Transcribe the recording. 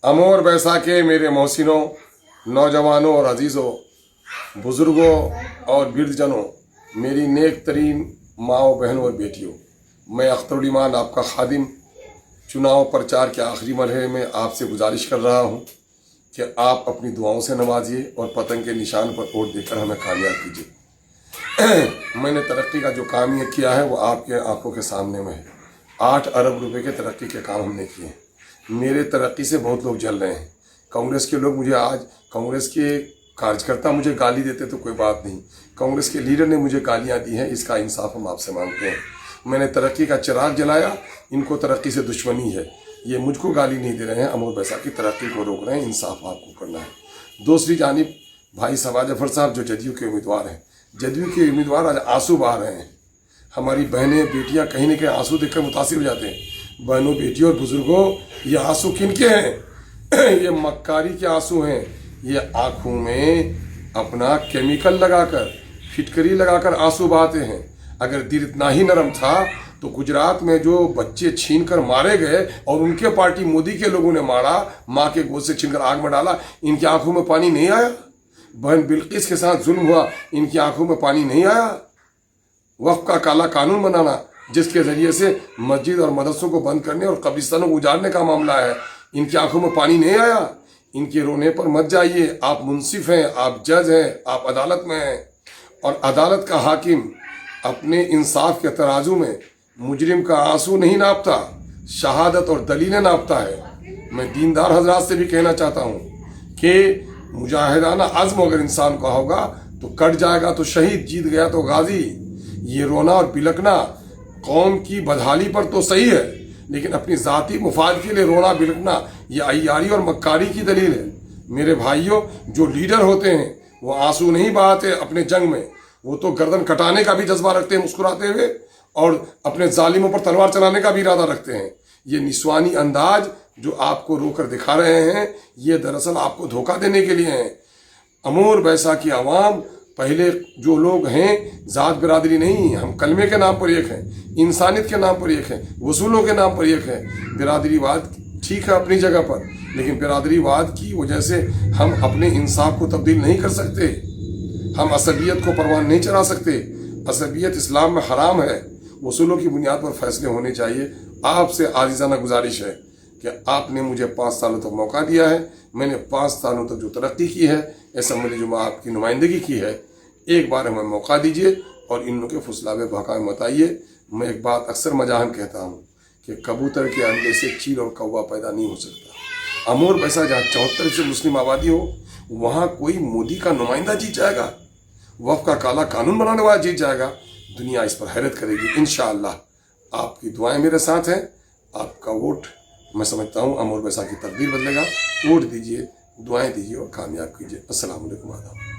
अमोर बैसा के मेरे मोहसिनों, नौजवानों और अजीज़ों, बुज़ुर्गों और वृद्धजनों, मेरी नेक तरीन माओ, बहनों और बेटियों, मैं अख्तरुल ईमान आपका खादिम चुनाव प्रचार के आखिरी मरहले में आपसे गुजारिश कर रहा हूँ कि आप अपनी दुआओं से नवाजिए और पतंग के निशान पर वोट देकर हमें कामयाब कीजिए। मैंने तरक्की का जो काम ये किया है वो आपके आंखों के सामने में है। 8 अरब रुपए के तरक्की के काम हमने किए हैं। मेरे तरक्की से बहुत लोग जल रहे हैं। कांग्रेस के लोग मुझे आज, कांग्रेस के कार्यकर्ता मुझे गाली देते तो कोई बात नहीं, कांग्रेस के लीडर ने मुझे गालियां दी हैं, इसका इंसाफ हम आपसे मांगते हैं। मैंने तरक्की का चिराग जलाया, इनको तरक्की से दुश्मनी है, ये मुझको गाली नहीं दे रहे हैं, अमोर बैसा की तरक्की को रोक रहे हैं। इंसाफ आपको करना है। दूसरी जानिब भाई सवा जफर साहब जो जदयू के उम्मीदवार हैं, जदयू के उम्मीदवार आज आंसू बहा रहे हैं। हमारी बहनें बेटियां कहीं न कहीं आंसू देखकर मुतासिर हो जाते हैं। बहनों, बेटियों और बुजुर्गों, ये आंसू किनके हैं? ये मक्कारी के आंसू हैं। ये आंखों में अपना केमिकल लगाकर, फिटकरी लगाकर आंसू बहाते हैं। अगर दिल इतना ही नरम था तो गुजरात में जो बच्चे छीन कर मारे गए और उनके पार्टी मोदी के लोगों ने मारा, माँ के गोद से छीनकर आग में डाला, इनकी आंखों में पानी नहीं आया? बहन बिल्किस के साथ जुल्म हुआ, इनकी आंखों में पानी नहीं आया? वक्फ का काला कानून बनाना, जिसके जरिए से मस्जिद और मदरसों को बंद करने और कब्रिस्तानों को उजाड़ने का मामला है, इनकी आंखों में पानी नहीं आया? इनके रोने पर मत जाइए। आप मुंसिफ हैं, आप जज हैं, आप अदालत में हैं, और अदालत का हाकिम अपने इंसाफ के तराजू में मुजरिम का आंसू नहीं नापता, शहादत और दलीलें नापता है। मैं दीनदार हजरात से भी कहना चाहता हूँ कि मुजाहिदाना अज़्म अगर इंसान का होगा तो कट जाएगा तो शहीद, जीत गया तो गाजी। ये रोना और बिलकना कौम की बदहाली पर तो सही है, लेकिन अपनी ज़ाती मुफाद के लिए रोना बिलकना ये अय्यारी और मक्कारी की दलील है। मेरे भाइयों, जो लीडर होते हैं वो आंसू नहीं बहाते अपने जंग में, वो तो गर्दन कटाने का भी जज्बा रखते हैं मुस्कुराते हुए, और अपने जालिमों पर तलवार चलाने का भी इरादा रखते हैं। ये निस्वानी अंदाज जो आपको रोकर दिखा रहे हैं, ये दरअसल आपको धोखा देने के लिए हैं। अमोर बैसा की आवाम, पहले जो लोग हैं, ज़ात बिरादरी नहीं, हम कलमे के नाम पर एक हैं, इंसानियत के नाम पर एक हैं, वसूलों के नाम पर एक हैं। बिरादरीवाद ठीक है अपनी जगह पर, लेकिन बिरादरीवाद की वजह से हम अपने इंसाफ को तब्दील नहीं कर सकते। हम असबियत को परवान नहीं चढ़ा सकते। असबियत इस्लाम में हराम है। वसूलों की बुनियाद पर फैसले होने चाहिए। आपसे आजिज़ाना गुजारिश है कि आपने मुझे 5 सालों तक मौका दिया है। मैंने 5 सालों तक जो तरक्की की है, असम्बली जो आपकी नुमाइंदगी की है, एक बार हमें मौका दीजिए और इन लोगों के फुसलावे बहकावे मत आइए। मैं एक बात अक्सर मजाहन कहता हूँ कि कबूतर के अंडे से चील और कौवा पैदा नहीं हो सकता। अमोर बैसा जहाँ 74 से मुस्लिम आबादी हो, वहाँ कोई मोदी का नुमाइंदा जीत जाएगा, वक्फ का काला कानून बनाने वाला जीत जाएगा। दुनिया इस पर हैरत करेगी। इंशाअल्लाह आपकी दुआएं मेरे साथ हैं। आपका वोट, मैं समझता हूँ अमोर बैसा की तकदीर बदलेगा। वोट दीजिए, दुआएं दीजिए और कामयाब कीजिए। अस्सलाम वालेकुम।